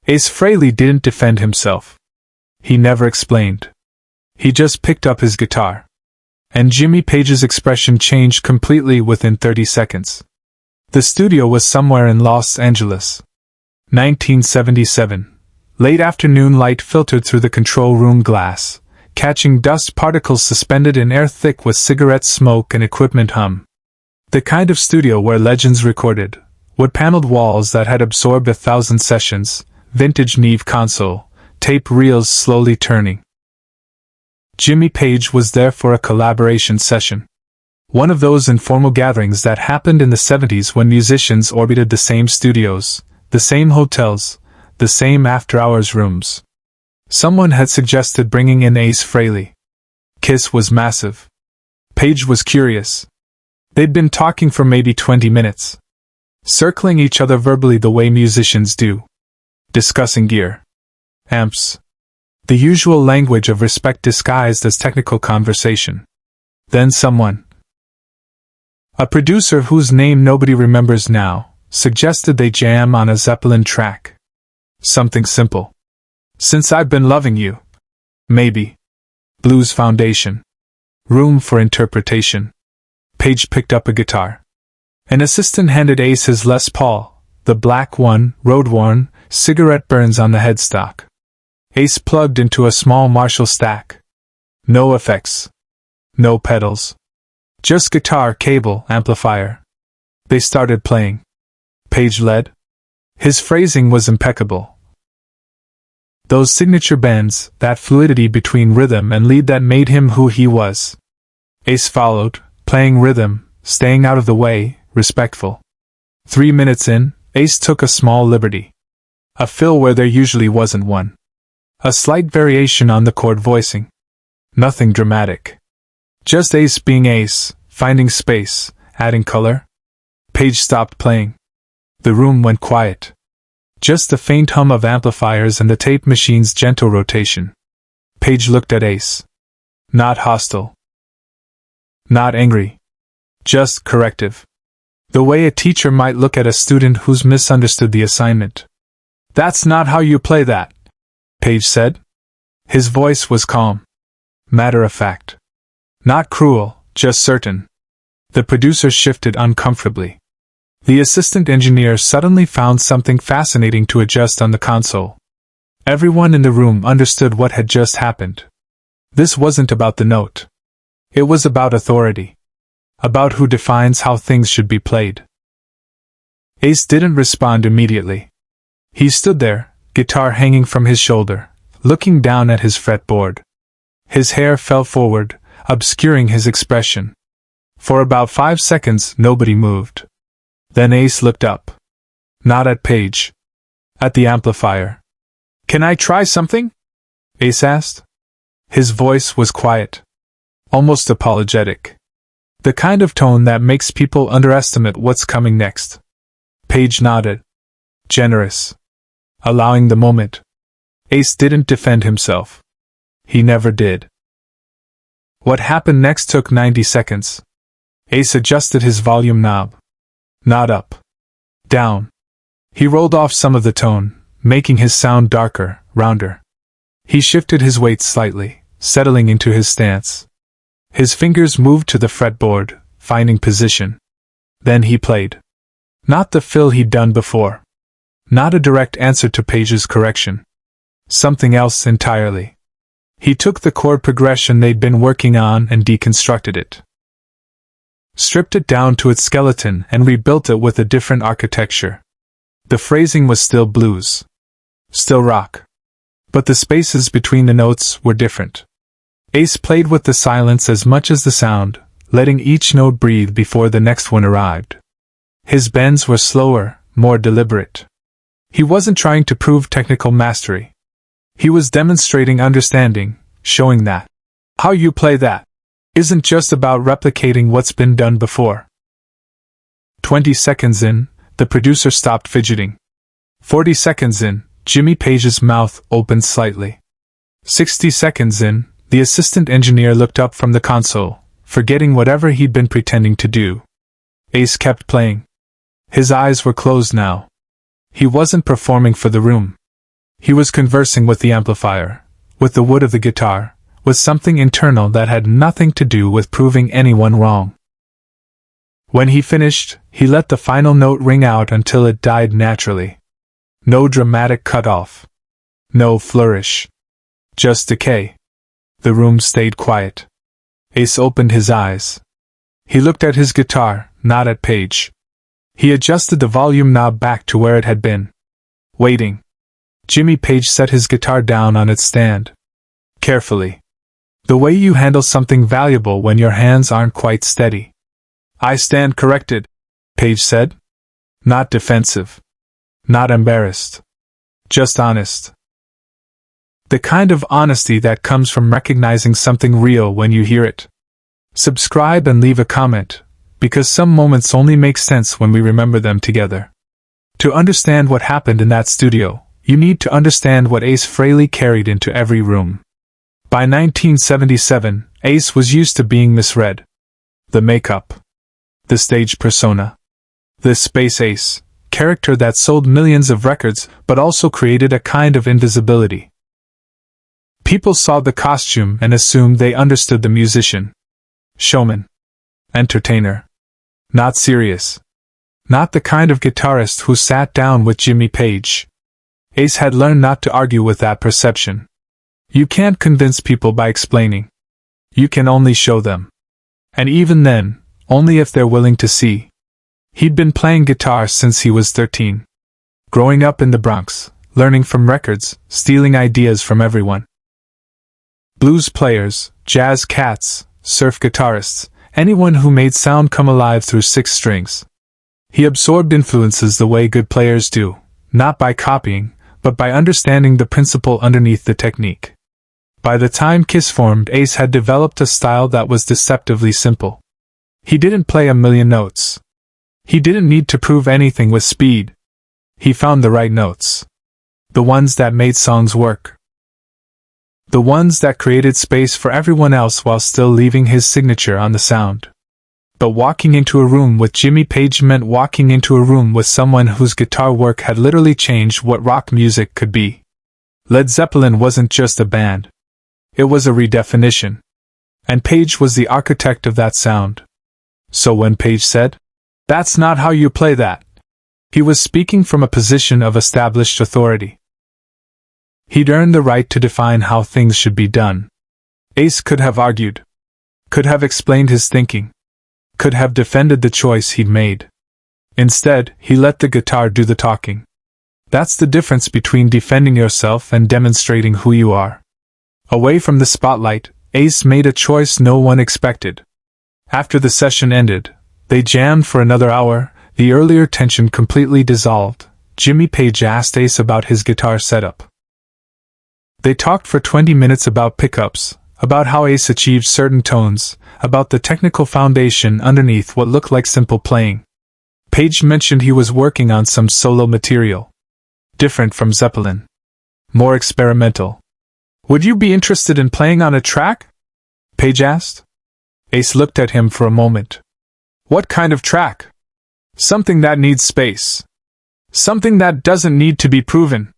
Ace Frehley didn't defend himself. He never explained. He just picked up his guitar. And Jimmy Page's expression changed completely within 30 seconds. The studio was somewhere in Los Angeles. 1977. Late afternoon light filtered through the control room glass, catching dust particles suspended in air thick with cigarette smoke and equipment hum. The kind of studio where legends recorded, wood-paneled walls that had absorbed 1,000 sessions, vintage Neve console, tape reels slowly turning. Jimmy Page was there for a collaboration session. One of those informal gatherings that happened in the 70s when musicians orbited the same studios, the same hotels, the same after-hours rooms. Someone had suggested bringing in Ace Frehley. Kiss was massive. Page was curious. They'd been talking for maybe 20 minutes. Circling each other verbally the way musicians do. Discussing gear. Amps. The usual language of respect disguised as technical conversation. Then someone, a producer whose name nobody remembers now, suggested they jam on a Zeppelin track. Something simple. Since I've Been Loving You. Maybe. Blues Foundation. Room for interpretation. Page picked up a guitar. An assistant handed Ace his Les Paul, the black one, road-worn, cigarette burns on the headstock. Ace plugged into a small Marshall stack. No effects. No pedals. Just guitar, cable, amplifier. They started playing. Page led. His phrasing was impeccable. Those signature bends, that fluidity between rhythm and lead that made him who he was. Ace followed, playing rhythm, staying out of the way, respectful. 3 minutes in, Ace took a small liberty. A fill where there usually wasn't one. A slight variation on the chord voicing. Nothing dramatic. Just Ace being Ace, finding space, adding color. Page stopped playing. The room went quiet. Just the faint hum of amplifiers and the tape machine's gentle rotation. Page looked at Ace. Not hostile. Not angry. Just corrective. The way a teacher might look at a student who's misunderstood the assignment. That's not how you play that, Page said. His voice was calm. Matter of fact. Not cruel, just certain. The producer shifted uncomfortably. The assistant engineer suddenly found something fascinating to adjust on the console. Everyone in the room understood what had just happened. This wasn't about the note. It was about authority. About who defines how things should be played. Ace didn't respond immediately. He stood there, guitar hanging from his shoulder, looking down at his fretboard. His hair fell forward, obscuring his expression. For about 5 seconds, nobody moved. Then Ace looked up. Not at Page. At the amplifier. "Can I try something?" Ace asked. His voice was quiet. Almost apologetic. The kind of tone that makes people underestimate what's coming next. Page nodded. Generous. Allowing the moment. Ace didn't defend himself. He never did. What happened next took 90 seconds. Ace adjusted his volume knob. Not up. Down. He rolled off some of the tone, making his sound darker, rounder. He shifted his weight slightly, settling into his stance. His fingers moved to the fretboard, finding position. Then he played. Not the fill he'd done before. Not a direct answer to Page's correction. Something else entirely. He took the chord progression they'd been working on and deconstructed it. Stripped it down to its skeleton and rebuilt it with a different architecture. The phrasing was still blues. Still rock. But the spaces between the notes were different. Ace played with the silence as much as the sound, letting each note breathe before the next one arrived. His bends were slower, more deliberate. He wasn't trying to prove technical mastery. He was demonstrating understanding, showing that how you play that isn't just about replicating what's been done before. 20 seconds in, the producer stopped fidgeting. 40 seconds in, Jimmy Page's mouth opened slightly. 60 seconds in, the assistant engineer looked up from the console, forgetting whatever he'd been pretending to do. Ace kept playing. His eyes were closed now. He wasn't performing for the room. He was conversing with the amplifier, with the wood of the guitar, with something internal that had nothing to do with proving anyone wrong. When he finished, he let the final note ring out until it died naturally. No dramatic cut-off. No flourish. Just decay. The room stayed quiet. Ace opened his eyes. He looked at his guitar, not at Paige. He adjusted the volume knob back to where it had been. Waiting. Jimmy Page set his guitar down on its stand. Carefully. The way you handle something valuable when your hands aren't quite steady. "I stand corrected," Page said. Not defensive. Not embarrassed. Just honest. The kind of honesty that comes from recognizing something real when you hear it. Subscribe and leave a comment, because some moments only make sense when we remember them together. To understand what happened in that studio, you need to understand what Ace Frehley carried into every room. By 1977, Ace was used to being misread. The makeup. The stage persona. The Space Ace, character that sold millions of records but also created a kind of invisibility. People saw the costume and assumed they understood the musician. Showman. Entertainer. Not serious. Not the kind of guitarist who sat down with Jimmy Page. Ace had learned not to argue with that perception. You can't convince people by explaining. You can only show them. And even then, only if they're willing to see. He'd been playing guitar since he was 13. Growing up in the Bronx, learning from records, stealing ideas from everyone. Blues players, jazz cats, surf guitarists, anyone who made sound come alive through 6 strings. He absorbed influences the way good players do, not by copying, but by understanding the principle underneath the technique. By the time Kiss formed, Ace had developed a style that was deceptively simple. He didn't play a million notes. He didn't need to prove anything with speed. He found the right notes. The ones that made songs work. The ones that created space for everyone else while still leaving his signature on the sound. But walking into a room with Jimmy Page meant walking into a room with someone whose guitar work had literally changed what rock music could be. Led Zeppelin wasn't just a band. It was a redefinition. And Page was the architect of that sound. So when Page said, "That's not how you play that," he was speaking from a position of established authority. He'd earned the right to define how things should be done. Ace could have argued. Could have explained his thinking. Could have defended the choice he'd made. Instead, he let the guitar do the talking. That's the difference between defending yourself and demonstrating who you are. Away from the spotlight, Ace made a choice no one expected. After the session ended, they jammed for another hour. The earlier tension completely dissolved. Jimmy Page asked Ace about his guitar setup. They talked for 20 minutes about pickups, about how Ace achieved certain tones, about the technical foundation underneath what looked like simple playing. Page mentioned he was working on some solo material. Different from Zeppelin. More experimental. "Would you be interested in playing on a track?" Page asked. Ace looked at him for a moment. "What kind of track?" "Something that needs space. Something that doesn't need to be proven.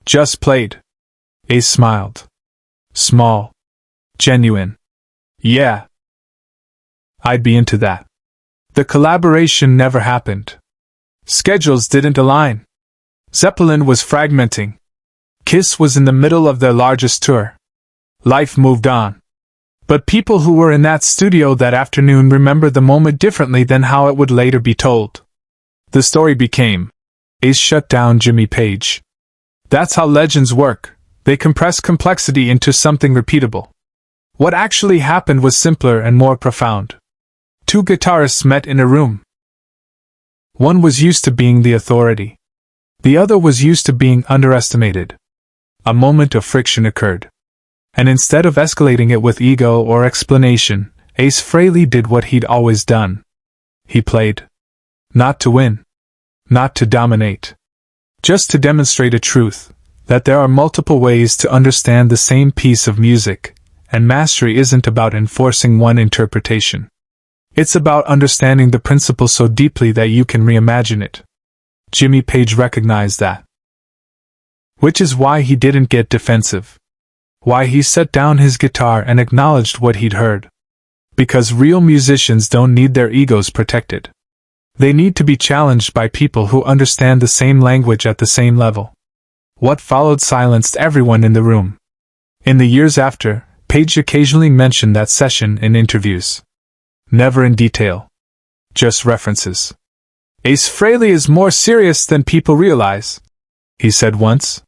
Just played." Ace smiled. "Small. Genuine. Yeah. I'd be into that." The collaboration never happened. Schedules didn't align. Zeppelin was fragmenting. Kiss was in the middle of their largest tour. Life moved on. But people who were in that studio that afternoon remember the moment differently than how it would later be told. The story became, Ace shut down Jimmy Page. That's how legends work. They compress complexity into something repeatable. What actually happened was simpler and more profound. 2 guitarists met in a room. One was used to being the authority. The other was used to being underestimated. A moment of friction occurred. And instead of escalating it with ego or explanation, Ace Frehley did what he'd always done. He played. Not to win. Not to dominate. Just to demonstrate a truth, that there are multiple ways to understand the same piece of music, and mastery isn't about enforcing one interpretation. It's about understanding the principle so deeply that you can reimagine it. Jimmy Page recognized that. Which is why he didn't get defensive. Why he set down his guitar and acknowledged what he'd heard. Because real musicians don't need their egos protected. They need to be challenged by people who understand the same language at the same level. What followed silenced everyone in the room. In the years after, Page occasionally mentioned that session in interviews. Never in detail. Just references. Ace Frehley is more serious than people realize, he said once.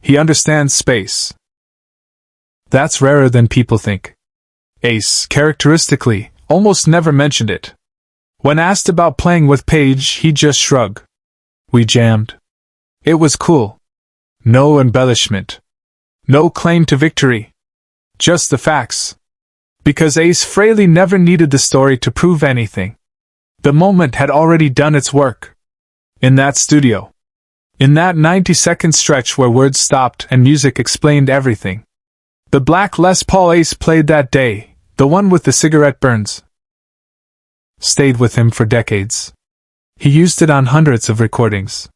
He understands space. That's rarer than people think. Ace, characteristically, almost never mentioned it. When asked about playing with Page, he just shrugged. We jammed. It was cool. No embellishment. No claim to victory. Just the facts. Because Ace Frehley never needed the story to prove anything. The moment had already done its work. In that studio. In that 90-second stretch where words stopped and music explained everything. The black Les Paul Ace played that day, the one with the cigarette burns, stayed with him for decades. He used it on hundreds of recordings.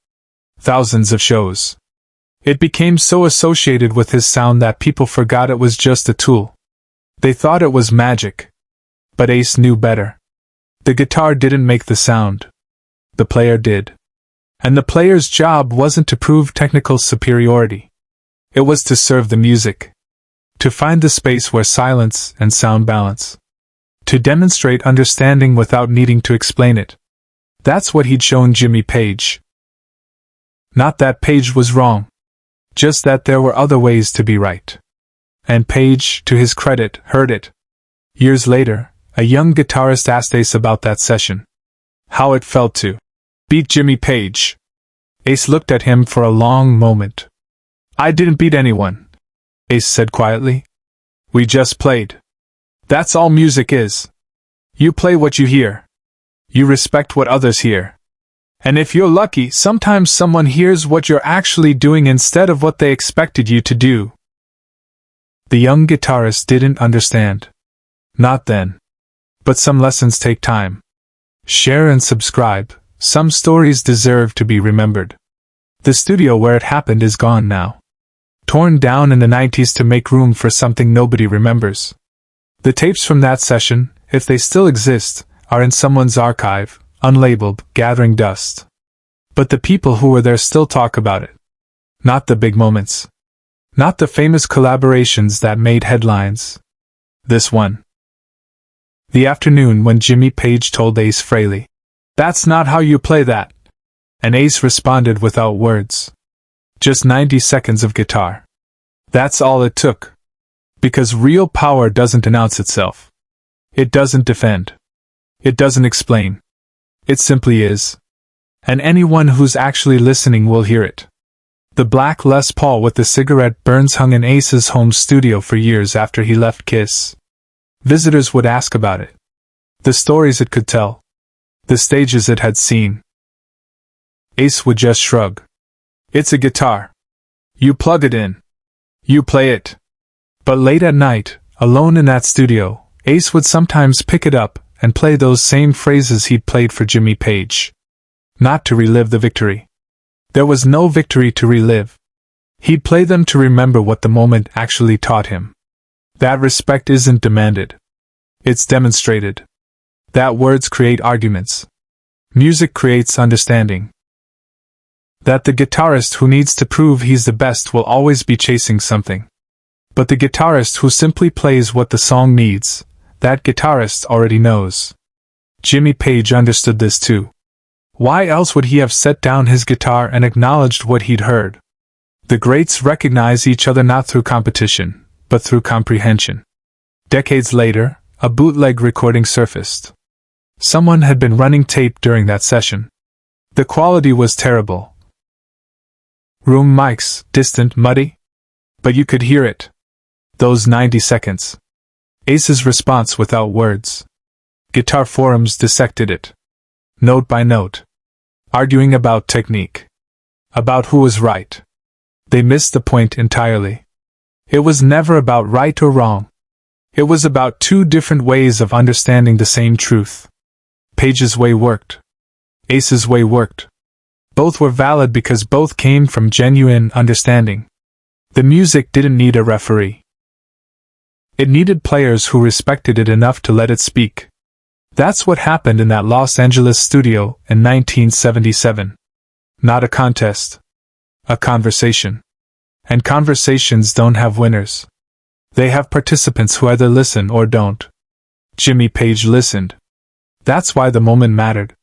Thousands of shows. It became so associated with his sound that people forgot it was just a tool. They thought it was magic. But Ace knew better. The guitar didn't make the sound. The player did. And the player's job wasn't to prove technical superiority. It was to serve the music. To find the space where silence and sound balance. To demonstrate understanding without needing to explain it. That's what he'd shown Jimmy Page. Not that Page was wrong. Just that there were other ways to be right. And Page, to his credit, heard it. Years later, a young guitarist asked Ace about that session. How it felt to beat Jimmy Page. Ace looked at him for a long moment. I didn't beat anyone, Ace said quietly. We just played. That's all music is. You play what you hear. You respect what others hear. And if you're lucky, sometimes someone hears what you're actually doing instead of what they expected you to do. The young guitarist didn't understand. Not then. But some lessons take time. Share and subscribe. Some stories deserve to be remembered. The studio where it happened is gone now. Torn down in the 90s to make room for something nobody remembers. The tapes from that session, if they still exist, are in someone's archive, unlabeled, gathering dust. But the people who were there still talk about it. Not the big moments. Not the famous collaborations that made headlines. This one. The afternoon when Jimmy Page told Ace Frehley, "That's not how you play that." And Ace responded without words. Just 90 seconds of guitar. That's all it took. Because real power doesn't announce itself. It doesn't defend. It doesn't explain. It simply is. And anyone who's actually listening will hear it. The black Les Paul with the cigarette burns hung in Ace's home studio for years after he left Kiss. Visitors would ask about it. The stories it could tell. The stages it had seen. Ace would just shrug. It's a guitar. You plug it in. You play it. But late at night, alone in that studio, Ace would sometimes pick it up and play those same phrases he'd played for Jimmy Page. Not to relive the victory. There was no victory to relive. He'd play them to remember what the moment actually taught him. That respect isn't demanded. It's demonstrated. That words create arguments. Music creates understanding. That the guitarist who needs to prove he's the best will always be chasing something. But the guitarist who simply plays what the song needs, that guitarist already knows. Jimmy Page understood this too. Why else would he have set down his guitar and acknowledged what he'd heard? The greats recognize each other not through competition, but through comprehension. Decades later, a bootleg recording surfaced. Someone had been running tape during that session. The quality was terrible. Room mics, distant, muddy. But you could hear it. Those 90 seconds. Ace's response without words. Guitar forums dissected it. Note by note. Arguing about technique. About who was right. They missed the point entirely. It was never about right or wrong. It was about two different ways of understanding the same truth. Page's way worked. Ace's way worked. Both were valid because both came from genuine understanding. The music didn't need a referee. It needed players who respected it enough to let it speak. That's what happened in that Los Angeles studio in 1977. Not a contest. A conversation. And conversations don't have winners. They have participants who either listen or don't. Jimmy Page listened. That's why the moment mattered.